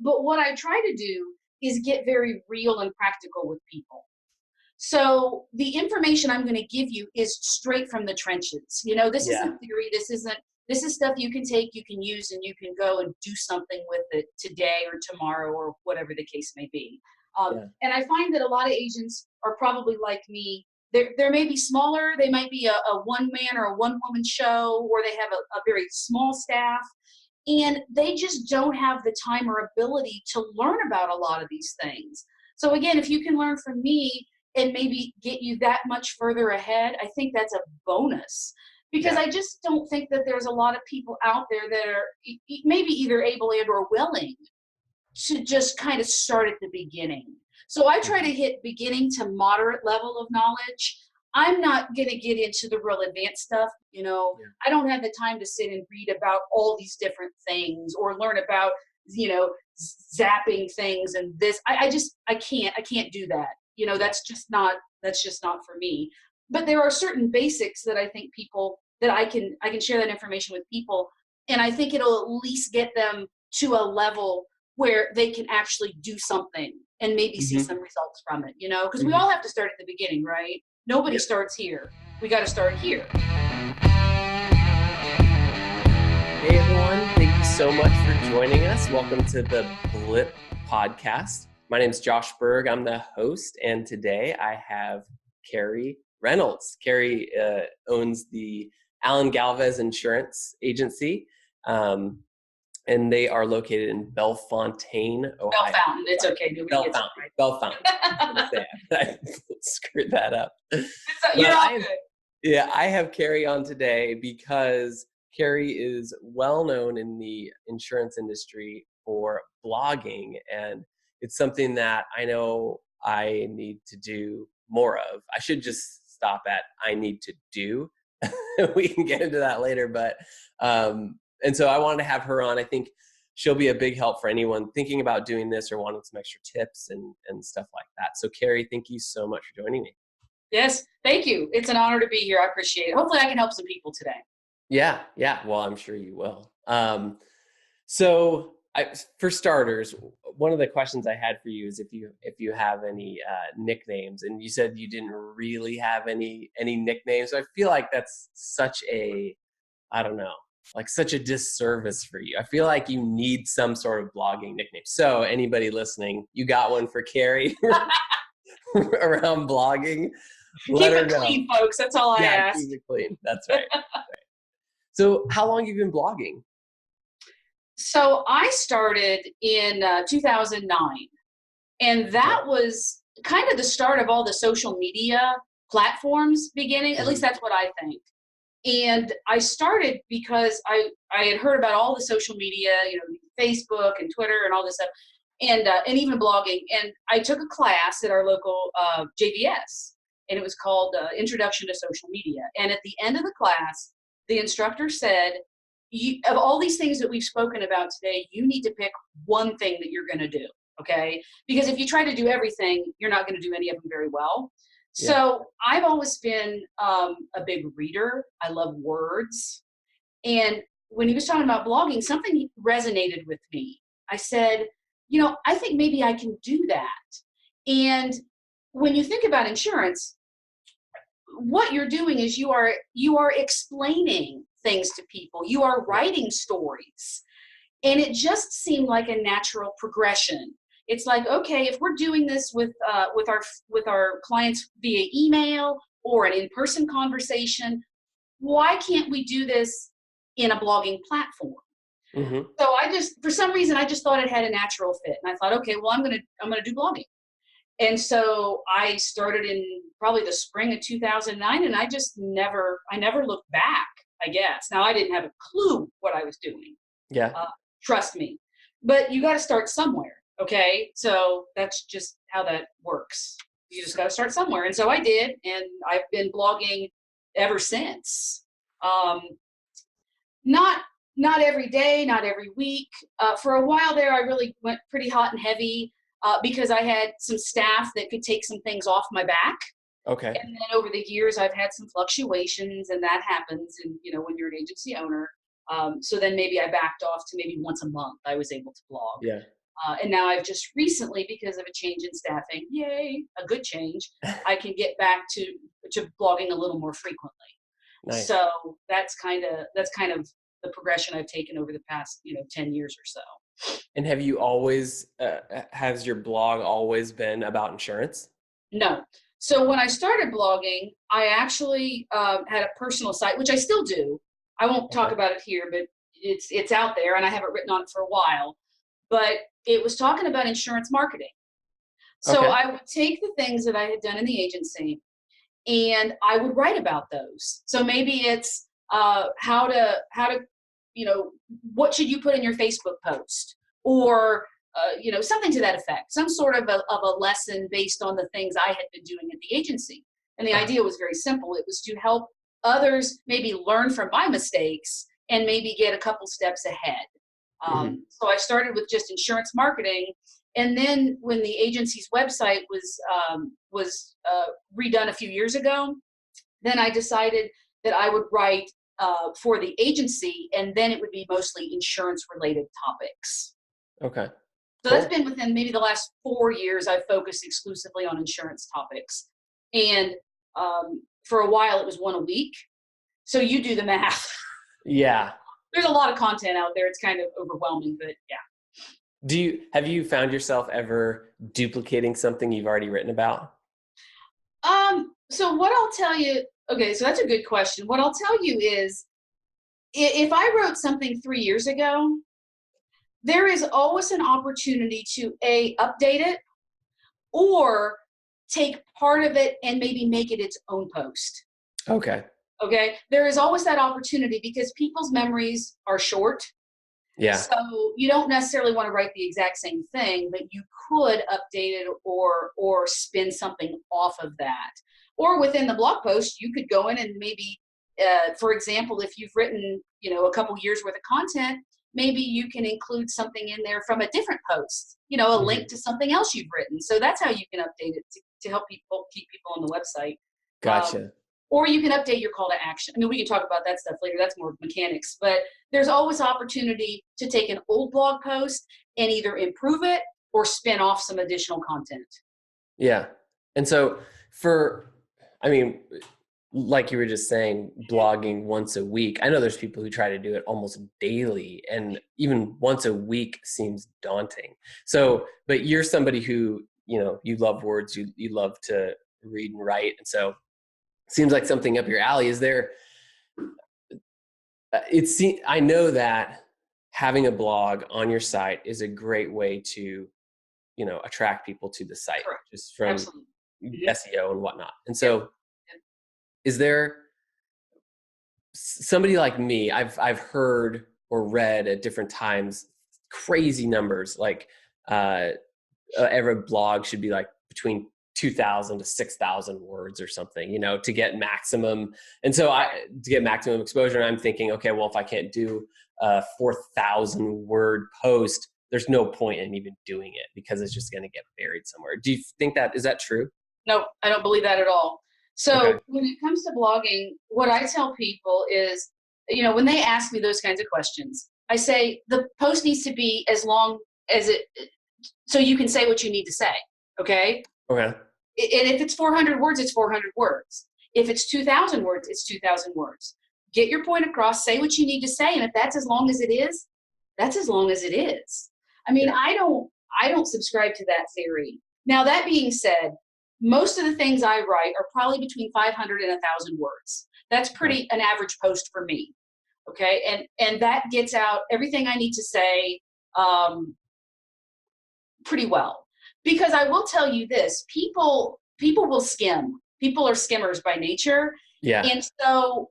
But what I try to do is get very real and practical with people. So the information I'm going to give you is straight from the trenches. This Yeah. isn't theory. This is stuff you can take, you can use, and you can go and do something with it today or tomorrow or whatever the case may be. Yeah. And I find that a lot of agents are probably like me. They're maybe smaller. They might be a one man or a one woman show, or they have a very small staff. And they just don't have the time or ability to learn about a lot of these things. So again, if you can learn from me and maybe get you that much further ahead, I think that's a bonus. Because Yeah. I just don't think that there's a lot of people out there that are maybe either able and or willing to just kind of start at the beginning. So I try to hit beginning to moderate level of knowledge. I'm not going to get into the real advanced stuff. Yeah. I don't have the time to sit and read about all these different things or learn about, zapping things and this. I can't do that. That's just not for me. But there are certain basics that I think that I can share that information with people. And I think it'll at least get them to a level where they can actually do something and maybe see some results from it, because we all have to start at the beginning, right? Nobody starts here. We got to start here. Hey everyone, thank you so much for joining us. Welcome to the BLIP podcast. My name is Josh Berg. I'm the host, and today I have Carrie Reynolds. Carrie owns the Alan Galvez Insurance Agency, and they are located in Bellefontaine, Ohio. Bellefontaine, it's okay. Bellefontaine. I screwed that up. You're all good. Yeah, I have Carrie on today because Carrie is well known in the insurance industry for blogging, and it's something that I know I need to do more of. I should just stop at I need to do. We can get into that later, but and so I wanted to have her on. I think she'll be a big help for anyone thinking about doing this or wanting some extra tips and stuff like that. So Carrie, thank you so much for joining me. Yes, thank you. It's an honor to be here. I appreciate it. Hopefully I can help some people today. Yeah. Well, I'm sure you will. So for starters, one of the questions I had for you is if you have any nicknames, and you said you didn't really have any nicknames. So I feel like that's such a, I don't know, like such a disservice for you. I feel like you need some sort of blogging nickname. So anybody listening, you got one for Carrie around blogging? Keep it clean, folks. That's all I ask. Keep it clean. That's right. So how long have you been blogging? So I started in 2009, and that was kind of the start of all the social media platforms beginning. At least that's what I think. And I started because I had heard about all the social media, Facebook and Twitter and all this stuff, and even blogging. And I took a class at our local JVS, and it was called Introduction to Social Media. And at the end of the class, the instructor said, of all these things that we've spoken about today, you need to pick one thing that you're going to do, okay? Because if you try to do everything, you're not going to do any of them very well. Yeah. So I've always been a big reader. I love words. And when he was talking about blogging, something resonated with me. I said, I think maybe I can do that. And when you think about insurance, what you're doing is you are explaining things to people. You are writing stories. And it just seemed like a natural progression. It's like, okay, if we're doing this with our clients via email or an in-person conversation, why can't we do this in a blogging platform? Mm-hmm. So for some reason, I just thought it had a natural fit. And I thought, okay, well, I'm gonna do blogging. And so I started in probably the spring of 2009, and I never looked back, I guess. Now, I didn't have a clue what I was doing. Yeah. Trust me. But you got to start somewhere, okay? So that's just how that works. You just got to start somewhere. And so I did, and I've been blogging ever since. Not every day, not every week. For a while there, I really went pretty hot and heavy. Because I had some staff that could take some things off my back. Okay. And then over the years, I've had some fluctuations, and that happens. And, when you're an agency owner. So then maybe I backed off to maybe once a month I was able to blog. Yeah. And now I've just recently, because of a change in staffing, yay, a good change, I can get back to blogging a little more frequently. Nice. So that's kind of the progression I've taken over the past 10 years or so. And have you always, has your blog always been about insurance? No. So when I started blogging, I actually had a personal site, which I still do. I won't talk Okay. about it here, but it's out there, and I haven't written on it for a while. But it was talking about insurance marketing. So Okay. I would take the things that I had done in the agency, and I would write about those. So maybe it's how to what should you put in your Facebook post, or something to that effect, some sort of a lesson based on the things I had been doing at the agency. And the Uh-huh. idea was very simple. It was to help others maybe learn from my mistakes and maybe get a couple steps ahead. Mhm. So I started with just insurance marketing, and then when the agency's website was redone a few years ago, then I decided that I would write for the agency, and then it would be mostly insurance related topics. Okay. So that's Cool. been within maybe the last 4 years. I've focused exclusively on insurance topics, and for a while it was one a week. So you do the math. Yeah. There's a lot of content out there. It's kind of overwhelming, but yeah. Have you found yourself ever duplicating something you've already written about? So what I'll tell you, okay, so that's a good question. What I'll tell you is, if I wrote something 3 years ago, there is always an opportunity to update it, or take part of it and maybe make it its own post. Okay. Okay. There is always that opportunity because people's memories are short. Yeah. So you don't necessarily want to write the exact same thing, but you could update it or spin something off of that. Or within the blog post, you could go in and maybe, for example, if you've written, a couple years worth of content, maybe you can include something in there from a different post, a Mhm. link to something else you've written. So that's how you can update it to help people keep people on the website. Um, Gotcha. or you can update your call to action. I mean, we can talk about that stuff later. That's more mechanics, but there's always opportunity to take an old blog post and either improve it or spin off some additional content. Yeah. And so I mean, like you were just saying, blogging once a week. I know there's people who try to do it almost daily, and even once a week seems daunting. So, but you're somebody who, you love words, you love to read and write. And so it seems like something up your alley. Is there, I know that having a blog on your site is a great way to, attract people to the site Correct. just from Absolutely. Mhm. SEO and whatnot. And Yep. so is there somebody like me? I've heard or read at different times crazy numbers, like every blog should be like between 2,000 to 6,000 words or something, to get maximum. And so to get maximum exposure, I'm thinking, okay, well, if I can't do a 4,000 word post, there's no point in even doing it because it's just going to get buried somewhere. Do you think is that true? No, I don't believe that at all. Okay. So when it comes to blogging, what I tell people is, when they ask me those kinds of questions, I say the post needs to be as long as so you can say what you need to say. Okay. Okay. And if it's 400 words, it's 400 words. If it's 2,000 words, it's 2,000 words. Get your point across, say what you need to say. And if that's as long as it is, that's as long as it is. I mean, Yeah. I don't subscribe to that theory. Now, that being said, most of the things I write are probably between 500 and 1,000 words. That's pretty an average post for me. Okay. And that gets out everything I need to say pretty well. Because I will tell you this, people will skim. People are skimmers by nature. Yeah. And so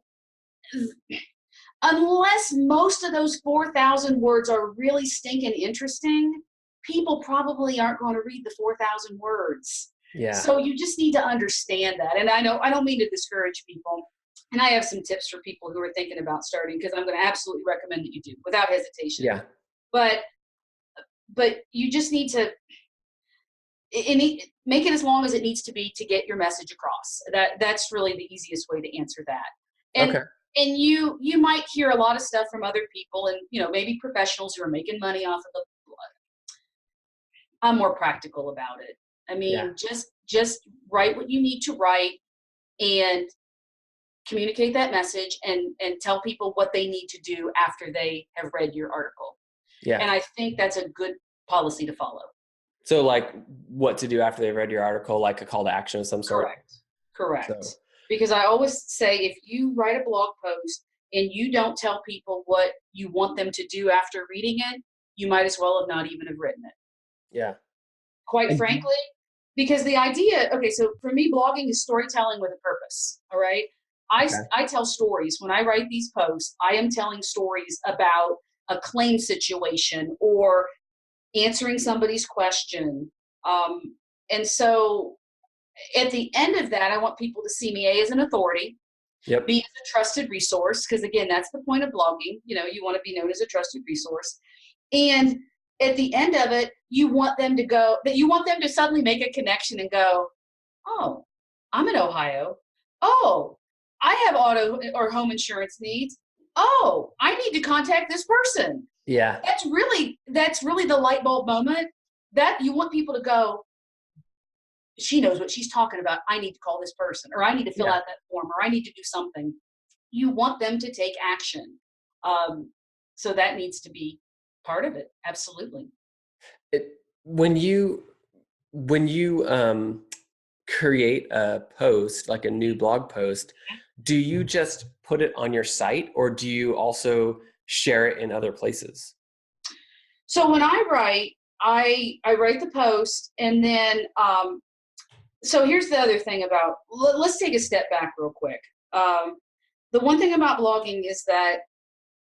unless most of those 4,000 words are really stinking interesting, people probably aren't going to read the 4,000 words. Yeah. So you just need to understand that. And I know I don't mean to discourage people. And I have some tips for people who are thinking about starting, because I'm going to absolutely recommend that you do without hesitation. Yeah. But you just need to make it as long as it needs to be to get your message across. That's really the easiest way to answer that. And Okay. and you might hear a lot of stuff from other people, and maybe professionals who are making money off of I'm more practical about it. I Yeah. mean, just write what you need to write and communicate that message and tell people what they need to do after they have read your article. Yeah. And I think that's a good policy to follow. So like what to do after they've read your article, like a call to action of some sort. Correct. Correct. So Because I always say if you write a blog post and you don't tell people what you want them to do after reading it, you might as well have not even have written it. yeah. Quite And frankly, because the idea, okay, so for me, blogging is storytelling with a purpose. All right. okay. I tell stories. When I write these posts, I am telling stories about a claim situation or answering somebody's question. And so at the end of that, I want people to see me A, as an authority, Yep. B, as a trusted resource, because again, that's the point of blogging. You know, you want to be known as a trusted resource. And at the end of it, you want them to suddenly make a connection and go, oh, I'm in Ohio. Oh, I have auto or home insurance needs. Oh, I need to contact this person. Yeah. That's really the light bulb moment that you want people to go, she knows what she's talking about. I need to call this person, or I need to fill Yeah. out that form, or I need to do something. You want them to take action. So that needs to be part of it. Absolutely. It, when you create a post, like a new blog post, do you just put it on your site or do you also share it in other places? So when I write, I write the post, and then so here's the other thing about, let's take a step back real quick. The one thing about blogging is that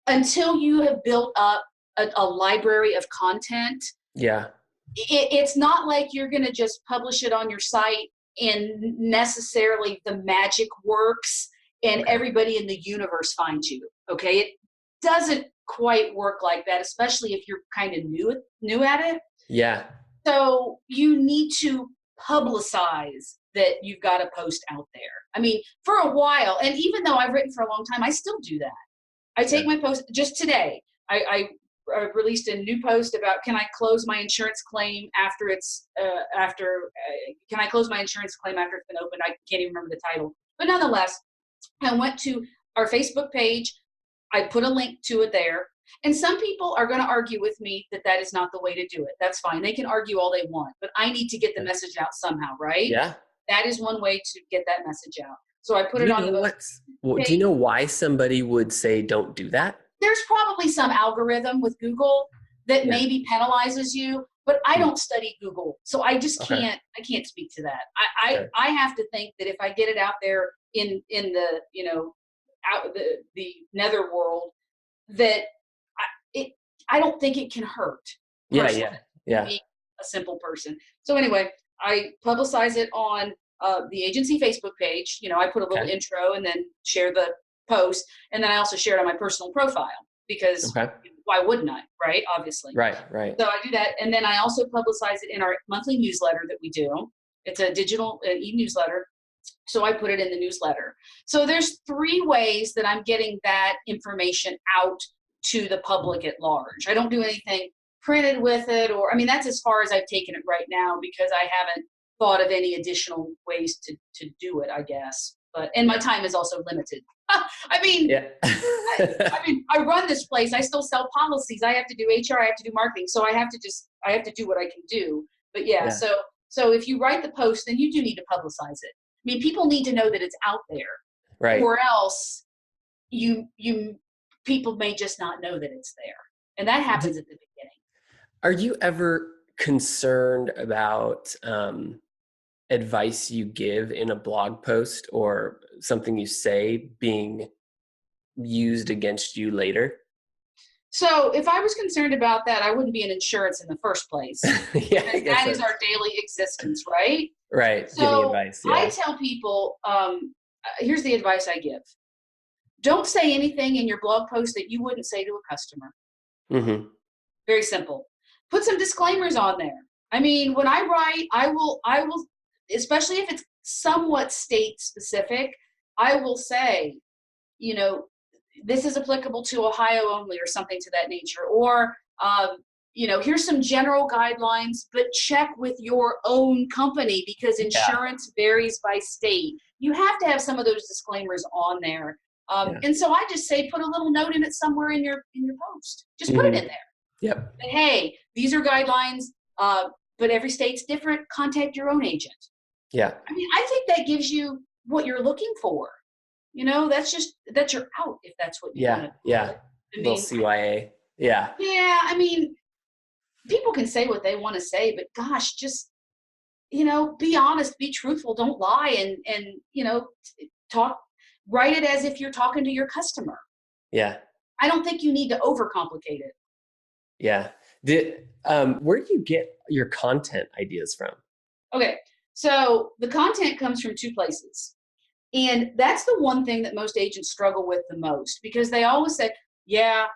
until you have built up a library of content, Yeah. it's not like you're going to just publish it on your site and necessarily the magic works and Okay. everybody in the universe finds you. Okay. It doesn't quite work like that, especially if you're kind of new at it. Yeah. So you need to publicize that you've got a post out there. I mean, for a while, and even though I've written for a long time, I still do that. I take Yeah. my post. Just today, I released a new post about, can I close my insurance claim after can I close my insurance claim after it's been opened? I can't even remember the title, but nonetheless, I went to our Facebook page. I put a link to it there. And some people are going to argue with me that that is not the way to do it. That's fine. They can argue all they want, but I need to get the message out somehow, right? Yeah. That is one way to get that message out. So I put Do it you on know the do you page. know why somebody would say don't do that? There's probably some algorithm with Google that Yeah. maybe penalizes you, but I Hmm. don't study Google. So I just Okay. I can't speak to that. Sure. I have to think that if I get it out there in the, out the nether world, that I, it, I don't think it can hurt Yeah. personally, Yeah. Yeah. being a simple person. So anyway, I publicize it on the agency Facebook page. You know, I put a little Okay. intro and then share the post. And then I also share it on my personal profile because Okay. why wouldn't I, right? Obviously. Right. Right. So I do that. And then I also publicize it in our monthly newsletter that we do. It's a digital e-newsletter. So I put it in the newsletter. So there's 3 ways that I'm getting that information out to the public at large. I don't do anything printed with it, or, I mean, that's as far as I've taken it right now because I haven't thought of any additional ways to do it, I guess. And my Yeah. time is also limited. I mean, Yeah. I run this place. I still sell policies. I have to do HR. I have to do marketing. So I have to do what I can do. But yeah, Yeah. so if you write the post, then you do need to publicize it. I mean, people need to know that it's out there, Right. or else you people may just not know that it's there, and that happens at the beginning. Are you ever concerned about advice you give in a blog post or something you say being used against you later? So if I was concerned about that, I wouldn't be in insurance in the first place. Yeah, I guess That is that's our daily existence, right? right. Giving So advice. I Yeah. tell people, here's the advice I give. Don't say anything in your blog post that you wouldn't say to a customer. Mm-hmm. Very simple. Put some disclaimers on there. I mean, when I write, I will, especially if it's somewhat state specific, I will say, you know, this is applicable to Ohio only, or something to that nature. Or here's some general guidelines, but check with your own company because insurance varies by state. You have to have some of those disclaimers on there. And so I just say, put a little note in it somewhere in your post. Just put it in there. Yep. But hey, these are guidelines, but every state's different. Contact your own agent. Yeah. I mean, I think that gives you what you're looking for. That you're out if that's what you want to do. Yeah. Little CYA. Yeah. Yeah. I mean, people can say what they want to say, but gosh, just, be honest, be truthful, don't lie, and write it as if you're talking to your customer. Yeah. I don't think you need to overcomplicate it. Yeah. Where do you get your content ideas from? Okay. So the content comes from two places. And that's the one thing that most agents struggle with the most because they always say, yeah,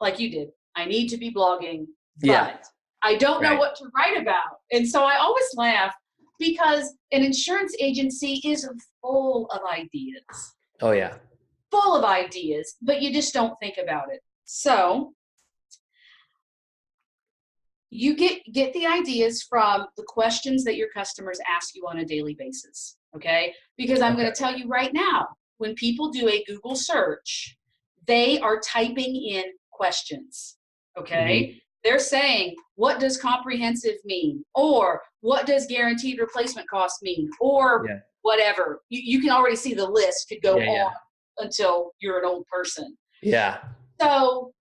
like you did, I need to be blogging, but I don't know what to write about. And so I always laugh because an insurance agency is full of ideas. Oh, yeah. Full of ideas, but you just don't think about it. So you get the ideas from the questions that your customers ask you on a daily basis, okay? Because I'm going to tell you right now, when people do a Google search, they are typing in questions, okay? They're saying, what does comprehensive mean? Or what does guaranteed replacement cost mean? Or whatever. You can already see the list could go on until you're an old person. Yeah. So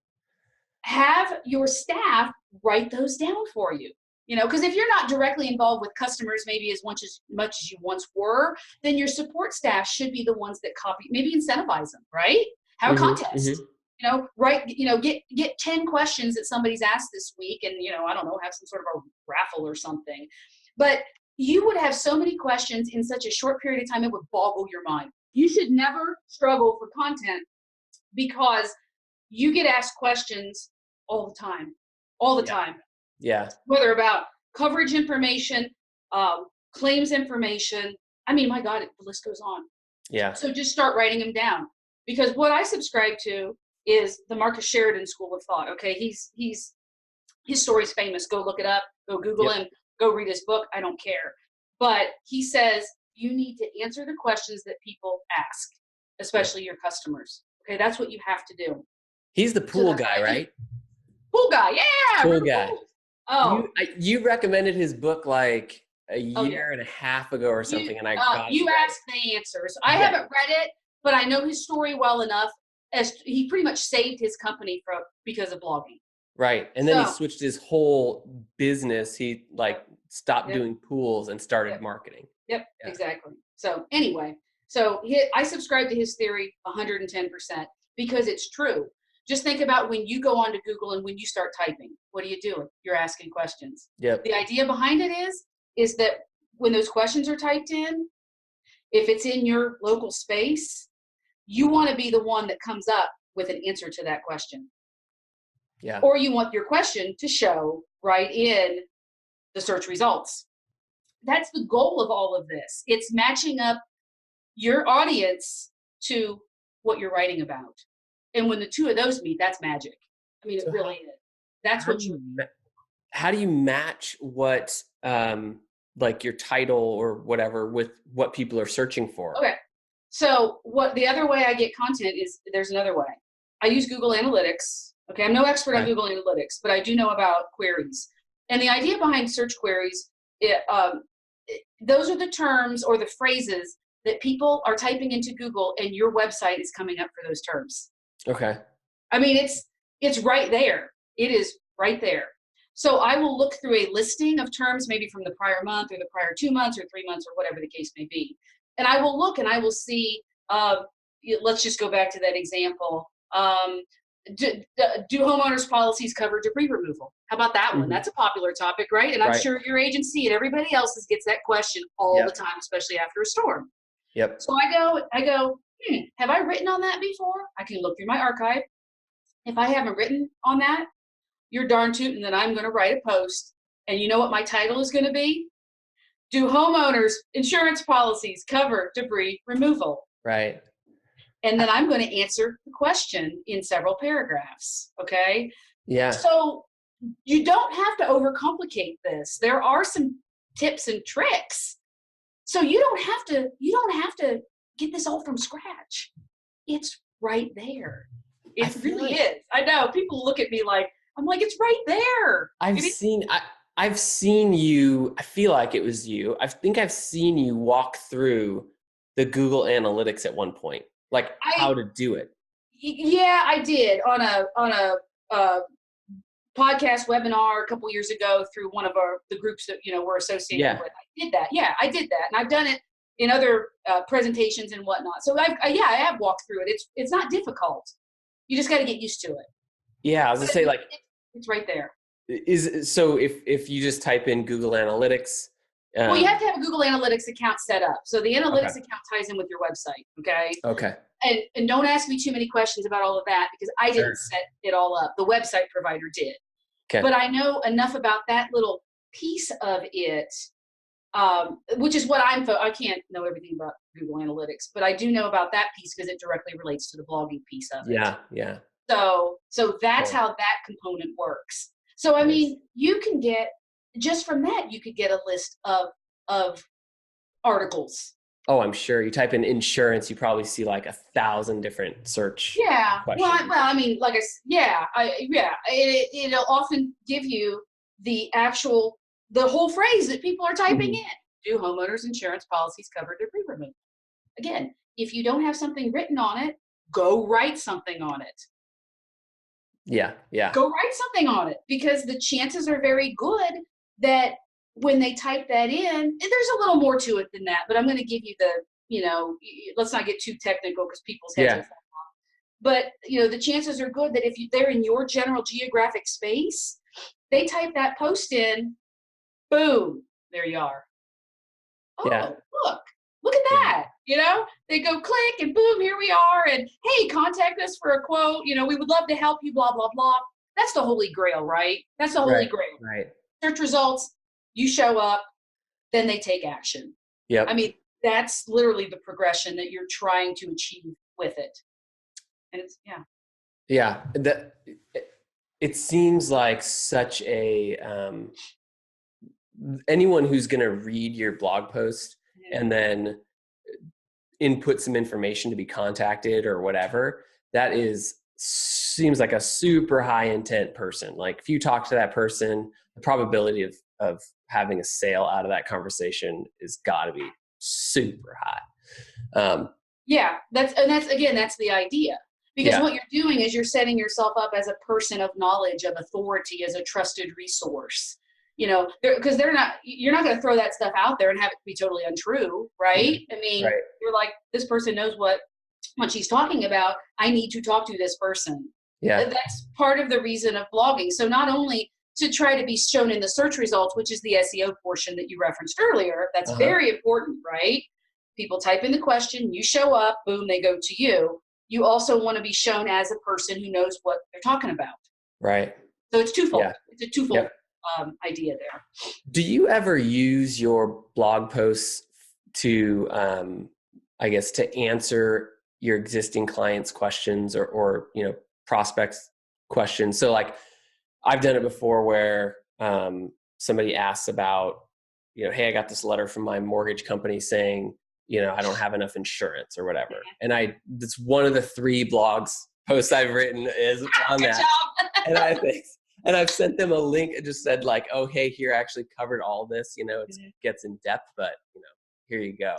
have your staff write those down for you. Because if you're not directly involved with customers, maybe as much as you once were, then your support staff should be the ones that copy, maybe incentivize them, right? Have a contest. Get 10 questions that somebody's asked this week and, I don't know, have some sort of a raffle or something. But you would have so many questions in such a short period of time, it would boggle your mind. You should never struggle for content because you get asked questions all the time. Yeah. Whether about coverage information, claims information. I mean, my God, the list goes on. Yeah. So just start writing them down because what I subscribe to is the Marcus Sheridan school of thought. Okay. His story's famous. Go look it up, go Google him, go read his book. I don't care. But he says you need to answer the questions that people ask, especially your customers. Okay. That's what you have to do. He's the pool guy, right? Pool guy. Yeah. Pool guy. Cool. Oh, you recommended his book like a year and a half ago or something, and I got you asked the answers. I haven't read it, but I know his story well enough as he pretty much saved his company because of blogging. Right, and then he switched his whole business. He stopped doing pools and started marketing. Yep, exactly. So anyway, I subscribe to his theory 110% because it's true. Just think about when you go onto Google and when you start typing, what are you doing? You're asking questions. Yep. The idea behind it is that when those questions are typed in, if it's in your local space, you want to be the one that comes up with an answer to that question. Yeah. Or you want your question to show right in the search results. That's the goal of all of this. It's matching up your audience to what you're writing about. And when the two of those meet, that's magic. I mean, it really is. That's what how do you match what, your title or whatever with what people are searching for? Okay. So the other way I get content is there's another way. I use Google Analytics. Okay. I'm no expert on Google Analytics, but I do know about queries. And the idea behind search queries, those are the terms or the phrases that people are typing into Google and your website is coming up for those terms. Okay. I mean, it's right there. It is right there. So I will look through a listing of terms, maybe from the prior month or the prior 2 months or 3 months or whatever the case may be. And I will look and I will see, let's just go back to that example. Do homeowners policies cover debris removal? How about that one? That's a popular topic, right? And I'm sure your agency and everybody else's gets that question all the time, especially after a storm. Yep. So I go, have I written on that before? I can look through my archive. If I haven't written on that, you're darn tootin' that I'm going to write a post. And you know what my title is going to be? Do homeowners insurance policies cover debris removal? Right. And then I'm going to answer the question in several paragraphs. Okay. Yeah. So you don't have to overcomplicate this. There are some tips and tricks. So you don't have to get this all from scratch. It's right there. I It feel really like is. I know people look at me like, I'm like, it's right there. I've seen you, I feel like it was you. I think I've seen you walk through the Google Analytics at one point, like how I to do it. Yeah, I did on a uh, podcast webinar a couple years ago through one of the groups that we're associated Yeah. with. I did that. Yeah, I did that, and I've done it in other presentations and whatnot. So I have walked through it. It's not difficult. You just got to get used to it. Yeah, I was But gonna say like it's right there. so if you just type in Google Analytics, Well, you have to have a Google Analytics account set up. So the okay. Analytics account ties in with your website. Okay. Okay. And don't ask me too many questions about all of that because I Sure. didn't set it all up. The website provider did. Okay. But I know enough about that little piece of it, which is what I can't know everything about Google Analytics, but I do know about that piece because it directly relates to the blogging piece of it. Yeah. Yeah. So that's Cool. how that component works. So I Nice. mean, you can get just from that, you could get a list of articles. Oh, I'm sure. You type in insurance, you probably see like 1,000 different search Yeah. questions. Well, I mean, like it'll often give you the whole phrase that people are typing in. Do homeowners insurance policies cover debris removal? Again, if you don't have something written on it, go write something on it. Yeah. Yeah. Go write something on it because the chances are very good that when they type that in, and there's a little more to it than that, but I'm going to give you let's not get too technical because people's heads Yeah. are falling off. But the chances are good that if they're in your general geographic space, they type that post in, boom, there you are. Oh, Yeah. look at that. They go click and boom, here we are. And hey, contact us for a quote. We would love to help you, blah, blah, blah. That's the holy grail, right? That's the holy Right. grail. Right. Search results, you show up, then they take action. Yep. I mean, that's literally the progression that you're trying to achieve with it. And it's, yeah. Yeah. It seems like such a, anyone who's going to read your blog post and then input some information to be contacted or whatever, seems like a super high intent person. Like if you talk to that person, the probability of having a sale out of that conversation is got to be super high. Yeah, that's the idea. Because what you're doing is you're setting yourself up as a person of knowledge, of authority, as a trusted resource. Because you're not going to throw that stuff out there and have it be totally untrue, right? I mean, you're like, this person knows what she's talking about. I need to talk to this person. Yeah. That's part of the reason of blogging. So not only to try to be shown in the search results, which is the SEO portion that you referenced earlier, that's very important, right? People type in the question, you show up, boom, they go to you. You also want to be shown as a person who knows what they're talking about. Right. So it's twofold. Yeah. It's a twofold idea there. Do you ever use your blog posts to, I guess, to answer your existing clients' questions or prospects' questions? So like I've done it before where somebody asks about, hey, I got this letter from my mortgage company saying, I don't have enough insurance or whatever. And that's one of the 3 blogs posts I've written is on Good that. job. And I've sent them a link. It just said like, oh, hey, here I actually covered all this, it gets in depth, but here you go.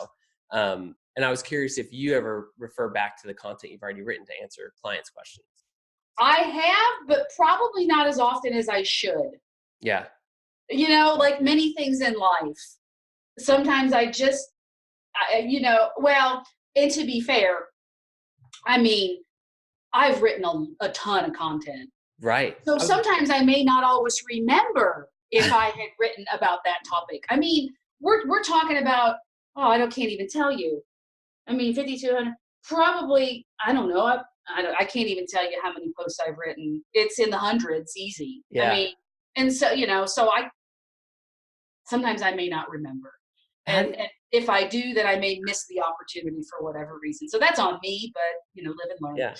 And I was curious if you ever refer back to the content you've already written to answer clients' questions. I have, but probably not as often as I should. Yeah. Like many things in life, sometimes I just, and to be fair, I mean, I've written a ton of content. Right. So sometimes I may not always remember if I had written about that topic. I mean, we're talking about, I can't even tell you. I mean, 5,200, probably, I don't know. I can't even tell you how many posts I've written. It's in the hundreds, easy. Yeah. I mean, and so, sometimes I may not remember. And if I do, then I may miss the opportunity for whatever reason. So that's on me, but, live and learn. Yeah.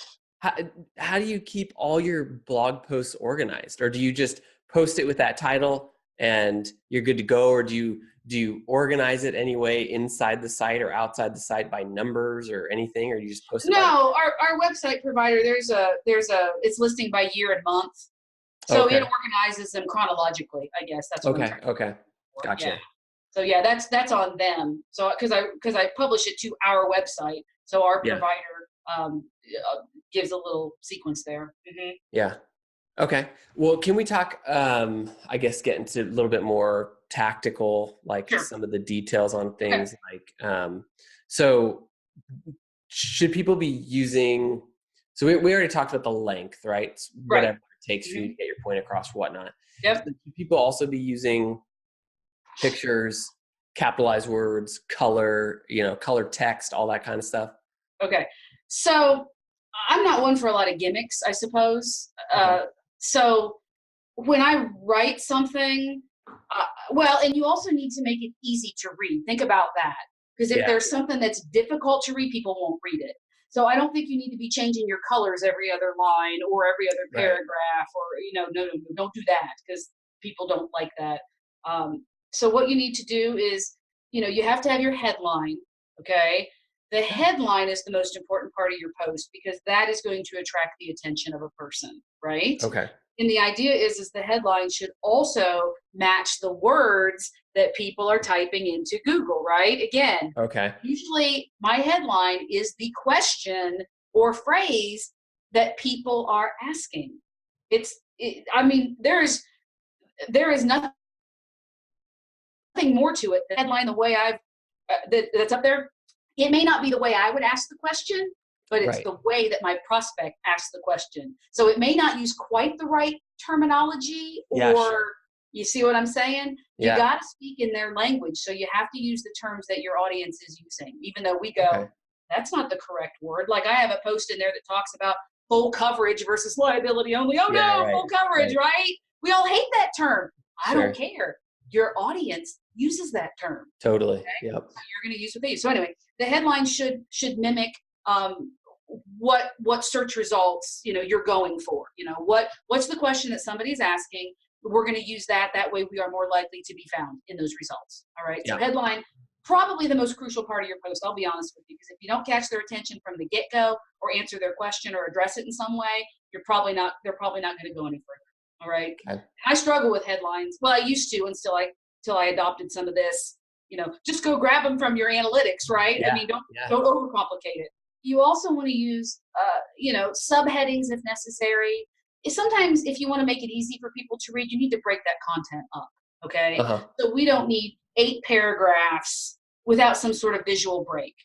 How do you keep all your blog posts organized? Or do you just post it with that title and you're good to go? Or do you organize it anyway inside the site or outside the site by numbers or anything, or do you just post it by? No, our website provider, it's listing by year and month. So Okay. it organizes them chronologically, I guess. That's what I'm trying to Okay. Gotcha. Yeah. So yeah, that's on them. So because I publish it to our website, so our provider gives a little sequence there. Mm-hmm. Yeah. Okay. Well, can we talk, I guess, get into a little bit more tactical, like Sure. some of the details on things so should people be using, so we already talked about the length, right? Whatever it takes for you to get your point across, whatnot. Yep. So should people also be using pictures, capitalized words, color, color text, all that kind of stuff? Okay. So I'm not one for a lot of gimmicks, I suppose. Okay. So when I write something, and you also need to make it easy to read. Think about that. Because if there's something that's difficult to read, people won't read it. So I don't think you need to be changing your colors every other line or every other paragraph or, no, don't do that because people don't like that. So what you need to do is, you have to have your headline, okay? The headline is the most important part of your post because that is going to attract the attention of a person, right? Okay. And the idea is the headline should also match the words that people are typing into Google, right? Again, usually my headline is the question or phrase that people are asking. There is nothing more to it. The headline, the way that's up there, it may not be the way I would ask the question, but it's the way that my prospect asks the question. So it may not use quite the right terminology you see what I'm saying? You got to speak in their language. So you have to use the terms that your audience is using, even though we go, that's not the correct word. Like I have a post in there that talks about full coverage versus liability only. Oh no, full coverage, right? We all hate that term. I don't care. Your audience uses that term. Totally. Okay? Yep. So you're going to use what they use. So anyway, the headline should mimic what search results you're going for. What's the question that somebody's asking. We're going to use that way we are more likely to be found in those results. All right. So headline, probably the most crucial part of your post, I'll be honest with you, because if you don't catch their attention from the get-go or answer their question or address it in some way, they're probably not going to go any further. All right. I struggle with headlines. Well, I used to until I adopted some of this, just go grab them from your analytics, right? Don't overcomplicate it. You also want to use, subheadings if necessary. Sometimes if you want to make it easy for people to read, you need to break that content up, okay? So we don't need 8 paragraphs without some sort of visual break,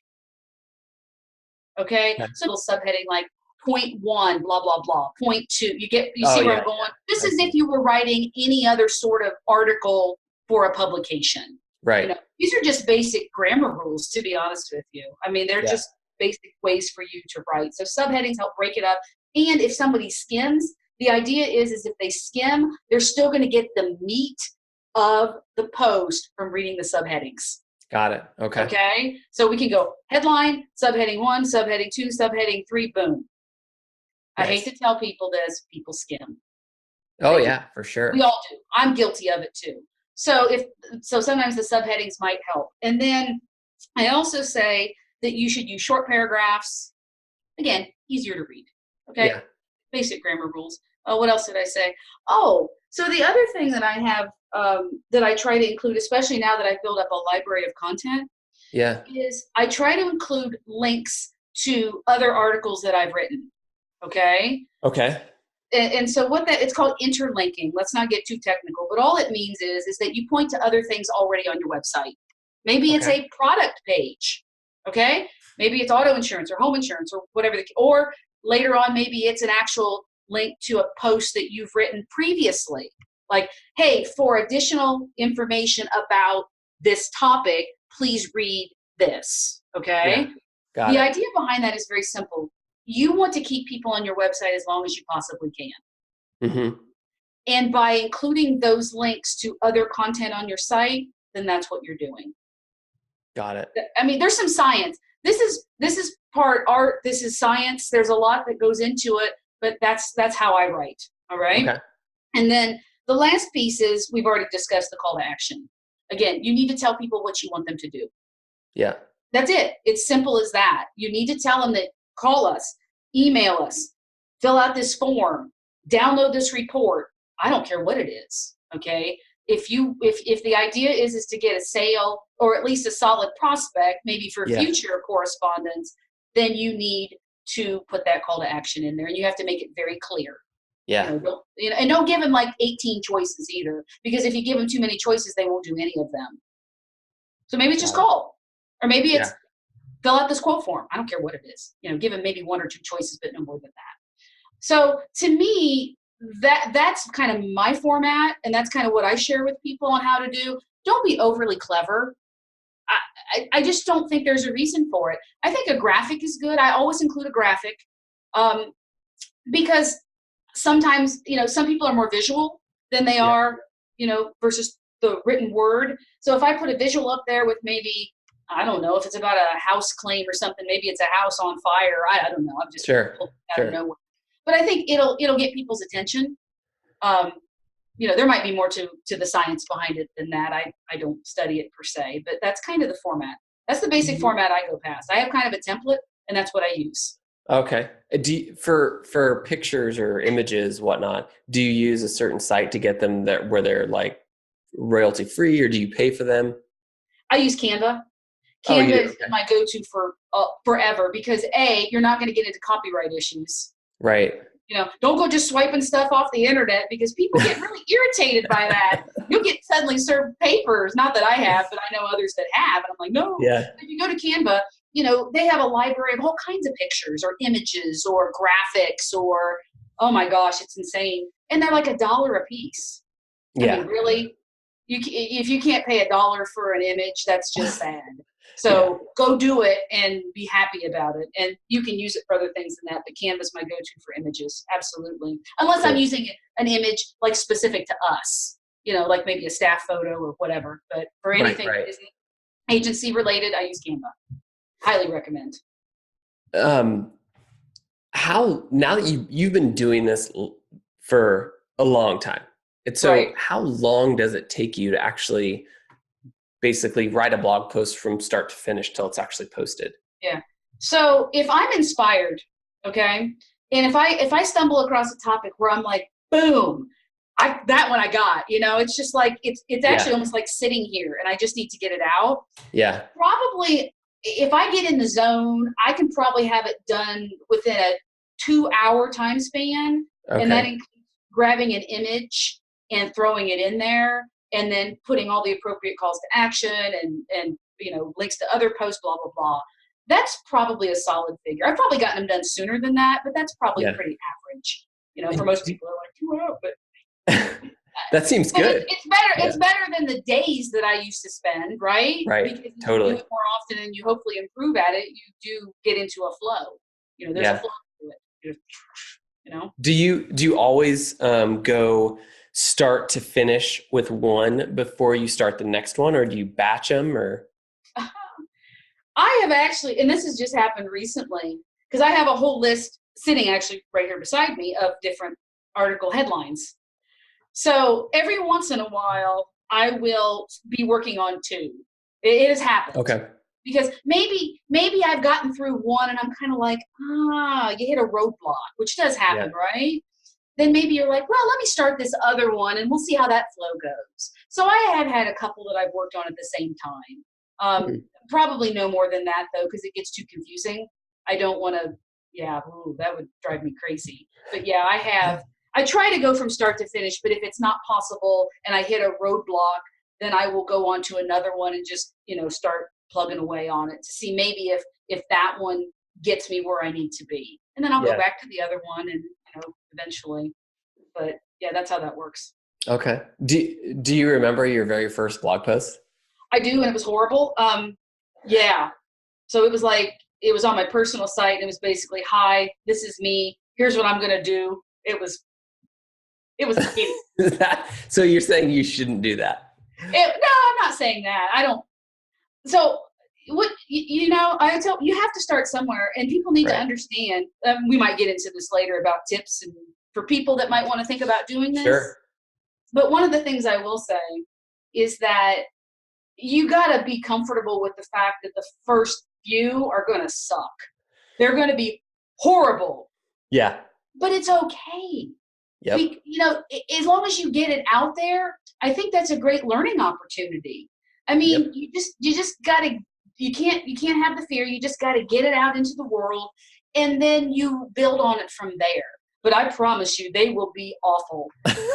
okay? So a little subheading like point 1, blah, blah, blah, point 2. You see where I'm going? This is if you were writing any other sort of article for a publication. Right. These are just basic grammar rules, to be honest with you. They're just basic ways for you to write. So subheadings help break it up. And if somebody skims, the idea is if they skim, they're still going to get the meat of the post from reading the subheadings. Got it. Okay. Okay. So we can go headline, subheading 1, subheading 2, subheading 3, boom. Nice. I hate to tell people this, people skim. Oh yeah, for sure. We all do. I'm guilty of it too. So sometimes the subheadings might help. And then I also say that you should use short paragraphs. Again, easier to read. Okay. Yeah. Basic grammar rules. What else did I say? Oh, so the other thing that I have that I try to include, especially now that I've built up a library of content, is I try to include links to other articles that I've written. Okay. Okay. And so it's called interlinking. Let's not get too technical, but all it means is that you point to other things already on your website. Maybe it's a product page. Okay. Maybe it's auto insurance or home insurance or whatever, or later on, maybe it's an actual link to a post that you've written previously. Like, hey, for additional information about this topic, please read this. Okay. Yeah. The idea behind that is very simple. You want to keep people on your website as long as you possibly can. Mm-hmm. And by including those links to other content on your site, then that's what you're doing. Got it. There's some science. This is part art. This is science. There's a lot that goes into it, but that's how I write. All right. Okay. And then The last piece is, we've already discussed the call to action. Again, you need to tell people what you want them to do. Yeah. That's it. It's simple as that. You need to tell them that call us, email us, fill out this form, download this report. I don't care what it is. Okay. If the idea is to get a sale or at least a solid prospect, maybe for Yeah. future correspondence, then you need to put that call to action in there, and you have to make it very clear. Yeah. And don't give them like 18 choices either, because if you give them too many choices, they won't do any of them. So maybe it's just call, or maybe it's fill out this quote form. I don't care what it is. Give them maybe 1 or 2 choices, but no more than that. So to me, that's kind of my format, and that's kind of what I share with people on how to do. Don't be overly clever. I just don't think there's a reason for it. I think a graphic is good. I always include a graphic, because sometimes, some people are more visual than they are, versus the written word. So if I put a visual up there with maybe, I don't know, if it's about a house claim or something, maybe it's a house on fire. I don't know. I'm just Sure. out of nowhere. But I think it'll get people's attention. There might be more to the science behind it than that. I don't study it per se, but that's kind of the format. That's the basic format I go past. I have kind of a template, and that's what I use. Okay. For pictures or images, whatnot, do you use a certain site to get them where they're like royalty free, or do you pay for them? I use Canva. Canva is my go-to for forever, because you're not going to get into copyright issues. Right. Don't go just swiping stuff off the internet, because people get really irritated by that. You'll get suddenly served papers. Not that I have, but I know others that have. And I'm like, no. Yeah. If you go to Canva, they have a library of all kinds of pictures or images or graphics or, oh my gosh, it's insane. And they're like $1 a piece. Yeah. I mean, really? If you can't pay $1 for an image, that's just sad. So go do it and be happy about it. And you can use it for other things than that, but Canva's my go-to for images. Absolutely. Unless I'm using an image like specific to us, like maybe a staff photo or whatever. But for anything that isn't agency related, I use Canva. Highly recommend. How, now that you've been doing this for a long time, and so how long does it take you to actually basically write a blog post from start to finish till it's actually posted? Yeah. So if I'm inspired, okay, and if I stumble across a topic where I'm like, boom, that one I got, it's just like, it's actually almost like sitting here and I just need to get it out. Yeah. Probably if I get in the zone, I can probably have it done within a 2-hour time span. Okay. And that includes grabbing an image and throwing it in there, and then putting all the appropriate calls to action and links to other posts, blah, blah, blah. That's probably a solid figure. I've probably gotten them done sooner than that, but that's probably pretty average. For most people, they're like 2 hours, but that seems good. It's better. It's better than the days that I used to spend, right? Right. Because totally. You do it more often and you hopefully improve at it. You do get into a flow. There's a flow to it. Do you always go start to finish with one before you start the next one, or do you batch them? Or I have actually, and this has just happened recently, because I have a whole list sitting actually right here beside me of different article headlines. So every once in a while, I will be working on 2. It has happened. Okay. Because maybe I've gotten through one and I'm kind of like, you hit a roadblock, which does happen, right? Then maybe you're like, well, let me start this other one and we'll see how that flow goes. So I have had a couple that I've worked on at the same time. Probably no more than that, though, because it gets too confusing. I don't want to, that would drive me crazy. But I try to go from start to finish, but if it's not possible and I hit a roadblock, then I will go on to another one and just, start plugging away on it to see maybe if that one gets me where I need to be. And then I'll go back to the other one and, eventually. But that's how that works. Okay. Do you remember your very first blog post? I do, and it was horrible. So it was on my personal site, and it was basically, hi, this is me. Here's what I'm going to do. It was So you're saying you shouldn't do that? No, I'm not saying that. I don't. So what, I tell you have to start somewhere, and people need to understand. We might get into this later about tips and for people that might want to think about doing this. Sure. But one of the things I will say is that you got to be comfortable with the fact that the first few are going to suck. They're going to be horrible. Yeah. But it's okay. Yep. As long as you get it out there, I think that's a great learning opportunity. I mean, you just gotta, you can't have the fear. You just gotta get it out into the world, and then you build on it from there. But I promise you, they will be awful.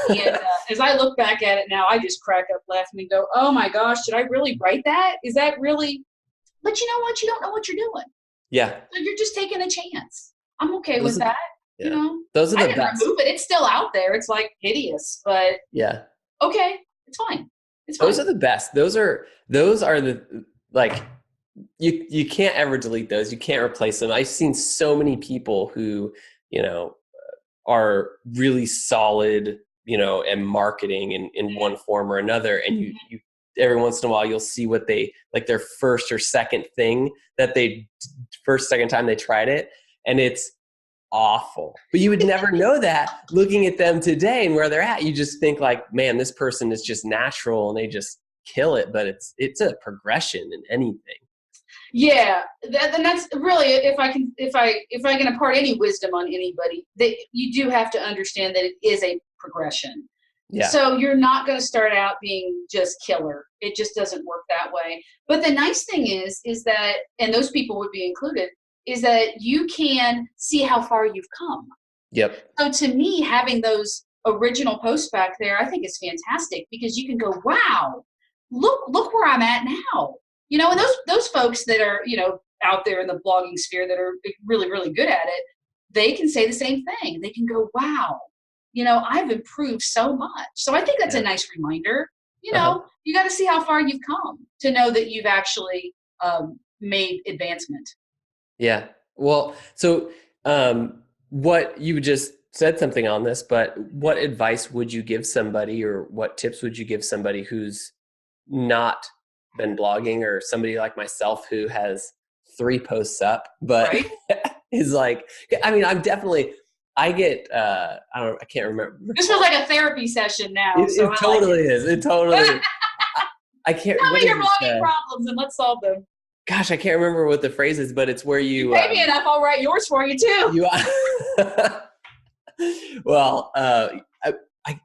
And as I look back at it now, I just crack up laughing and go, "Oh my gosh, did I really write that? Is that really?" But you know what? You don't know what you're doing. Yeah. So you're just taking a chance. I'm okay with that. Yeah. Those are the best. I didn't remove it. It's still out there. It's like hideous, but yeah. Okay, it's fine. It's fine. Those are the best. Those are the, like, you can't ever delete those. You can't replace them. I've seen so many people who, are really solid, in marketing in one form or another. And you every once in a while, you'll see what they, like, their first or second thing that second time they tried it. And it's awful. But you would never know that looking at them today and where they're at. You just think like, man, this person is just natural and they just kill it. But it's a progression in anything. Yeah, and that's really, if I can impart any wisdom on anybody, that you do have to understand that it is a progression. Yeah. So you're not going to start out being just killer. It just doesn't work that way. But the nice thing is that, and those people would be included, is that you can see how far you've come. Yep. So to me, having those original posts back there, I think is fantastic, because you can go, wow, look where I'm at now. And those folks that are, out there in the blogging sphere that are really, really good at it, they can say the same thing. They can go, wow, I've improved so much. So I think that's a nice reminder. You got to see how far you've come to know that you've actually made advancement. Yeah. Well, so what you just said something on this, but what advice would you give somebody, or what tips would you give somebody who's not been blogging, or somebody like myself who has 3 posts up, but is like, I mean, I get, I can't remember. This feels like a therapy session now. It totally is. It totally is. I can't. Tell me your blogging problems and let's solve them. Gosh, I can't remember what the phrase is, but it's where you pay me enough, I'll write yours for you too. Well,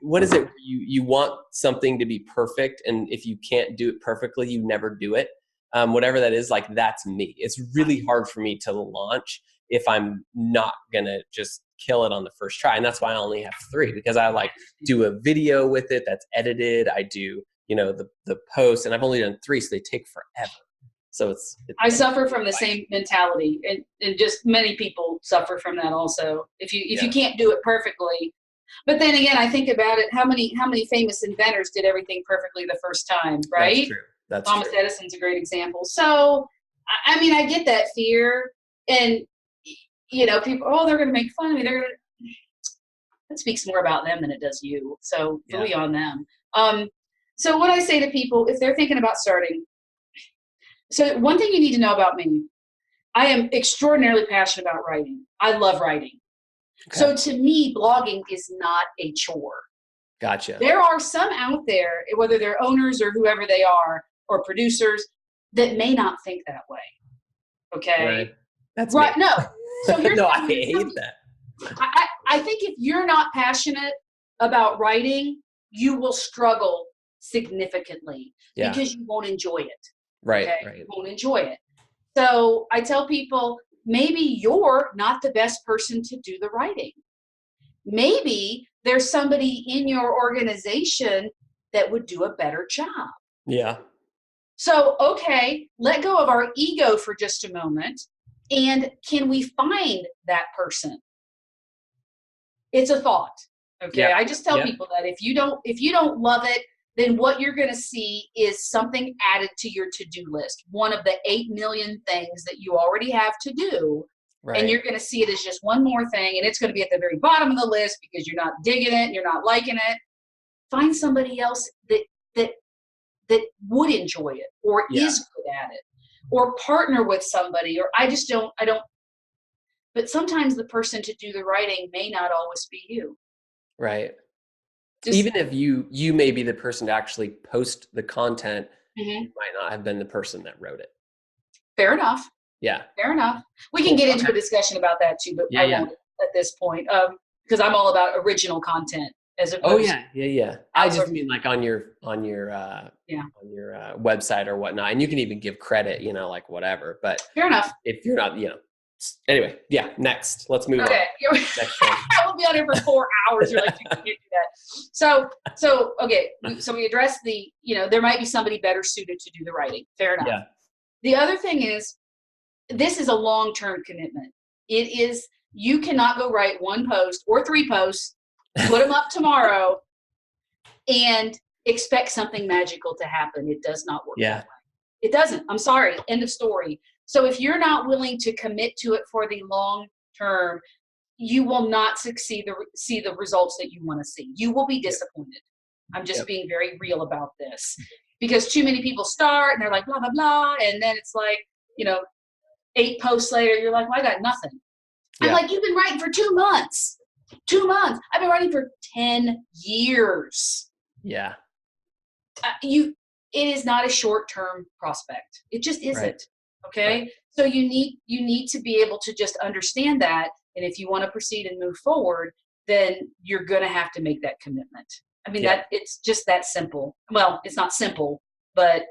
what is it? You want something to be perfect, and if you can't do it perfectly, you never do it. Whatever that is, like, that's me. It's really hard for me to launch if I'm not gonna just kill it on the first try, and that's why I only have 3, because I do a video with it that's edited. I do, the post, and I've only done 3, so they take forever. So I suffer from the same mentality, and just many people suffer from that also. If you can't do it perfectly, but then again, I think about it. How many famous inventors did everything perfectly the first time, right? That's true. That's Thomas Edison's a great example. So, I mean, I get that fear, and people, they're going to make fun of me. That speaks more about them than it does you. So, really on them. So, what I say to people, if they're thinking about starting. So one thing you need to know about me, I am extraordinarily passionate about writing. I love writing. Okay. So to me, blogging is not a chore. Gotcha. There are some out there, whether they're owners or whoever they are, or producers, that may not think that way. Okay? Right. That's right. Me. No. So here's no, I hate that. I think if you're not passionate about writing, you will struggle significantly because you won't enjoy it. Right, okay? right. You won't enjoy it. So I tell people, maybe you're not the best person to do the writing. Maybe there's somebody in your organization that would do a better job. Yeah. So, okay, let go of our ego for just a moment. And can we find that person? It's a thought. Okay. Yeah. I just tell people that if you don't love it, then what you're going to see is something added to your to-do list. One of the 8 million things that you already have to do. Right. And you're going to see it as just one more thing. And it's going to be at the very bottom of the list because you're not digging it. You're not liking it. Find somebody else that would enjoy it or is good at it, or partner with somebody, or I don't. But sometimes the person to do the writing may not always be you. Right. Just, even if you may be the person to actually post the content, mhm. you might not have been the person that wrote it. Fair enough. Yeah. Fair enough. We can Cool. get into Okay. a discussion about that too, but Yeah, I yeah. won't at this point, because I'm all about original content as Oh opposed yeah, yeah, yeah. to I just outsourcing. mean like on your Yeah. website or whatnot, and you can even give credit, like whatever. But Fair enough. if you're not, anyway, yeah. Next, let's move on. Okay. Next one. We'll be on here for 4 hours. You're like, you can't do that. So okay. So we address there might be somebody better suited to do the writing. Fair enough. Yeah. The other thing is, this is a long-term commitment. It is, you cannot go write one post or 3 posts, put them up tomorrow, and expect something magical to happen. It does not work Yeah. that way. It doesn't. I'm sorry. End of story. So if you're not willing to commit to it for the long term, you will not see the results that you want to see. You will be disappointed. I'm just being very real about this, because too many people start and they're like, blah, blah, blah. And then it's like, 8 posts later, you're like, well, I got nothing. Yeah. I'm like, you've been writing for 2 months. 2 months. I've been writing for 10 years. Yeah. It is not a short-term prospect. It just isn't. Right. Okay. Right. So you need to be able to just understand that. And if you want to proceed and move forward, then you're going to have to make that commitment. I mean, that it's just that simple. Well, it's not simple, but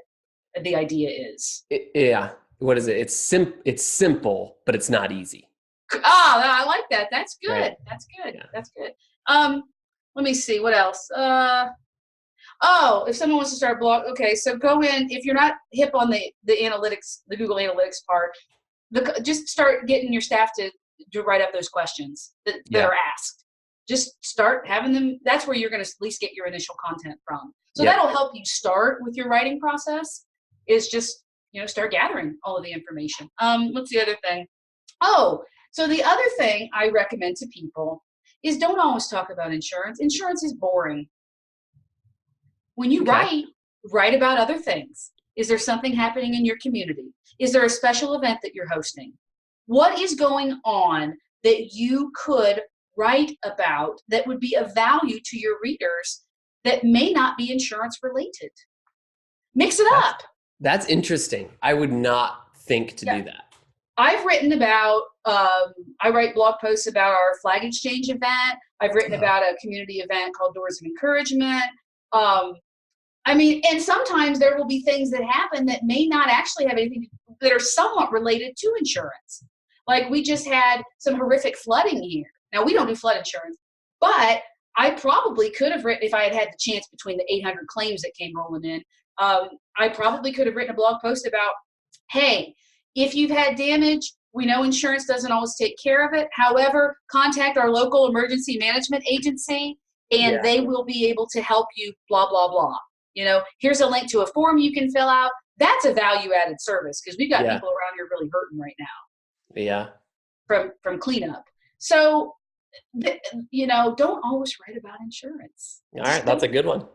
the idea is. Yeah. What is it? It's simple, but it's not easy. I like that. That's good. Right. That's good. Yeah. That's good. Let me see what else. If someone wants to start a blog, okay, so go in. If you're not hip on the analytics, the Google Analytics part, just start getting your staff to write up those questions that are asked. Just start having them. That's where you're going to at least get your initial content from. So that'll help you start with your writing process. Is just start gathering all of the information. What's the other thing? So the other thing I recommend to people is, don't always talk about insurance. Insurance is boring. When you write about other things. Is there something happening in your community? Is there a special event that you're hosting? What is going on that you could write about that would be of value to your readers that may not be insurance related? Mix it up. That's interesting. I would not think to do that. I've written about, I write blog posts about our flag exchange event. I've written about a community event called Doors of Encouragement. And sometimes there will be things that happen that may not actually have anything, that are somewhat related to insurance. Like we just had some horrific flooding here. Now, we don't do flood insurance, but I probably could have written, if I had the chance between the 800 claims that came rolling in, I probably could have written a blog post about, hey, if you've had damage, we know insurance doesn't always take care of it. However, contact our local emergency management agency and they will be able to help you, blah, blah, blah. Here's a link to a form you can fill out. That's a value-added service, because we've got people around here really hurting right now. Yeah. From cleanup. So, don't always write about insurance. All right, that's a good one.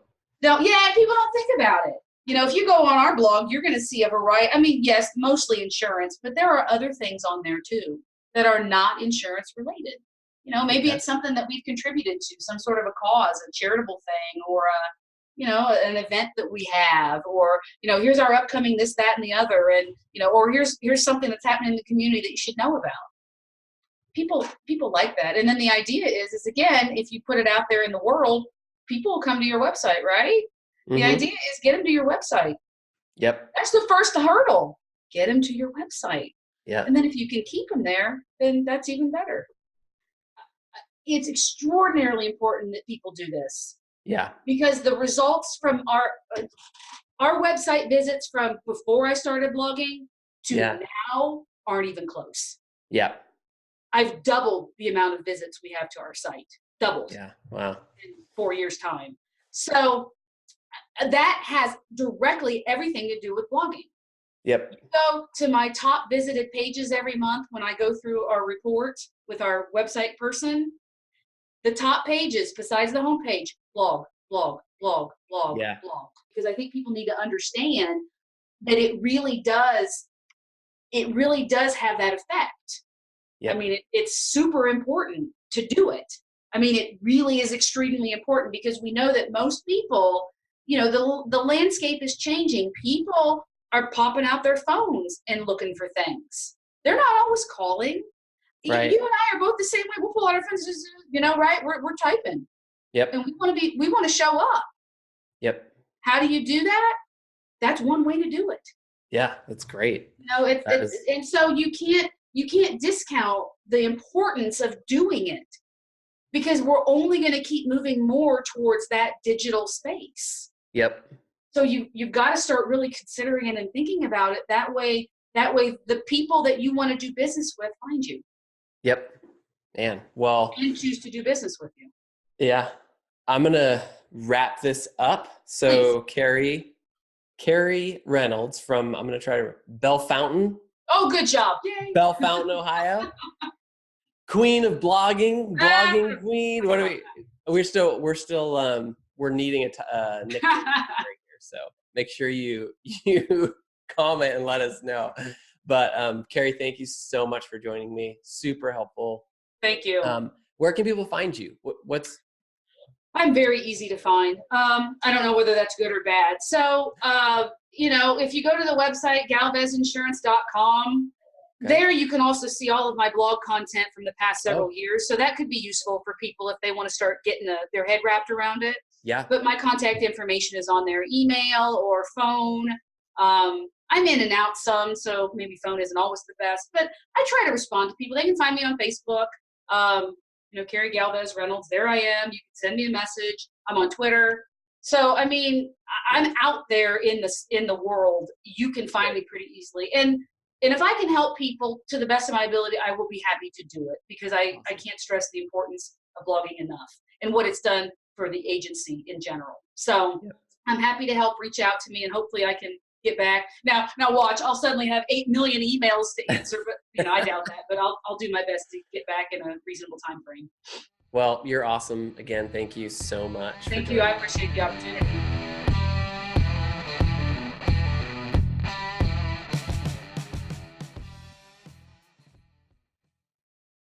No, people don't think about it. If you go on our blog, you're going to see a variety. Yes, mostly insurance, but there are other things on there too that are not insurance related. Maybe it's something that we've contributed to, some sort of a cause, a charitable thing, or an event that we have, or here's our upcoming this, that, and the other, and or here's something that's happening in the community that you should know about. People like that, and then the idea is again, if you put it out there in the world, people will come to your website, right? The idea is get them to your website. Yep. That's the first hurdle. Get them to your website. Yeah. And then if you can keep them there, then that's even better. It's extraordinarily important that people do this. Yeah. Because the results from our website visits from before I started blogging to now aren't even close. Yeah. I've doubled the amount of visits we have to our site. Doubled. Yeah. Wow. In 4 years' time. So that has directly everything to do with blogging. Yep. You go to my top visited pages every month when I go through our report with our website person. The top pages, besides the homepage, blog, blog, blog, blog, blog. Because I think people need to understand that it really does have that effect. Yep. It's super important to do it. I mean, it really is extremely important because we know that most people, the landscape is changing. People are popping out their phones and looking for things. They're not always calling. Right. You and I are both the same way. We'll pull out our phones, right? We're typing. Yep. And we want to show up. Yep. How do you do that? That's one way to do it. Yeah, that's great. And so you can't discount the importance of doing it, because we're only going to keep moving more towards that digital space. Yep. So you've got to start really considering it and thinking about it that way. That way, the people that you want to do business with find you. Yep. And choose to do business with you. Yeah. I'm going to wrap this up. So Carrie Reynolds from, I'm going to try to, Bell Fountain. Oh, good job. Yay. Bell Fountain, Ohio. Queen of blogging queen. What are we're needing a nickname here. So make sure you comment and let us know. But Carrie, thank you so much for joining me. Super helpful. Thank you. Where can people find you? I'm very easy to find. I don't know whether that's good or bad. So, if you go to the website, galvezinsurance.com, there you can also see all of my blog content from the past several years. So that could be useful for people if they want to start getting their head wrapped around it. Yeah. But my contact information is on there, email or phone. I'm in and out some, so maybe phone isn't always the best, but I try to respond to people. They can find me on Facebook. Carrie Galvez Reynolds, there I am. You can send me a message. I'm on Twitter. So, I mean, I'm out there in the world. You can find me pretty easily. And if I can help people to the best of my ability, I will be happy to do it, because I can't stress the importance of blogging enough and what it's done for the agency in general. So I'm happy to help. Reach out to me, and hopefully I can get back. Now watch, I'll suddenly have 8 million emails to answer, but I doubt that, but I'll do my best to get back in a reasonable time frame. Well, you're awesome. Again, thank you so much. Thank you. I appreciate the opportunity.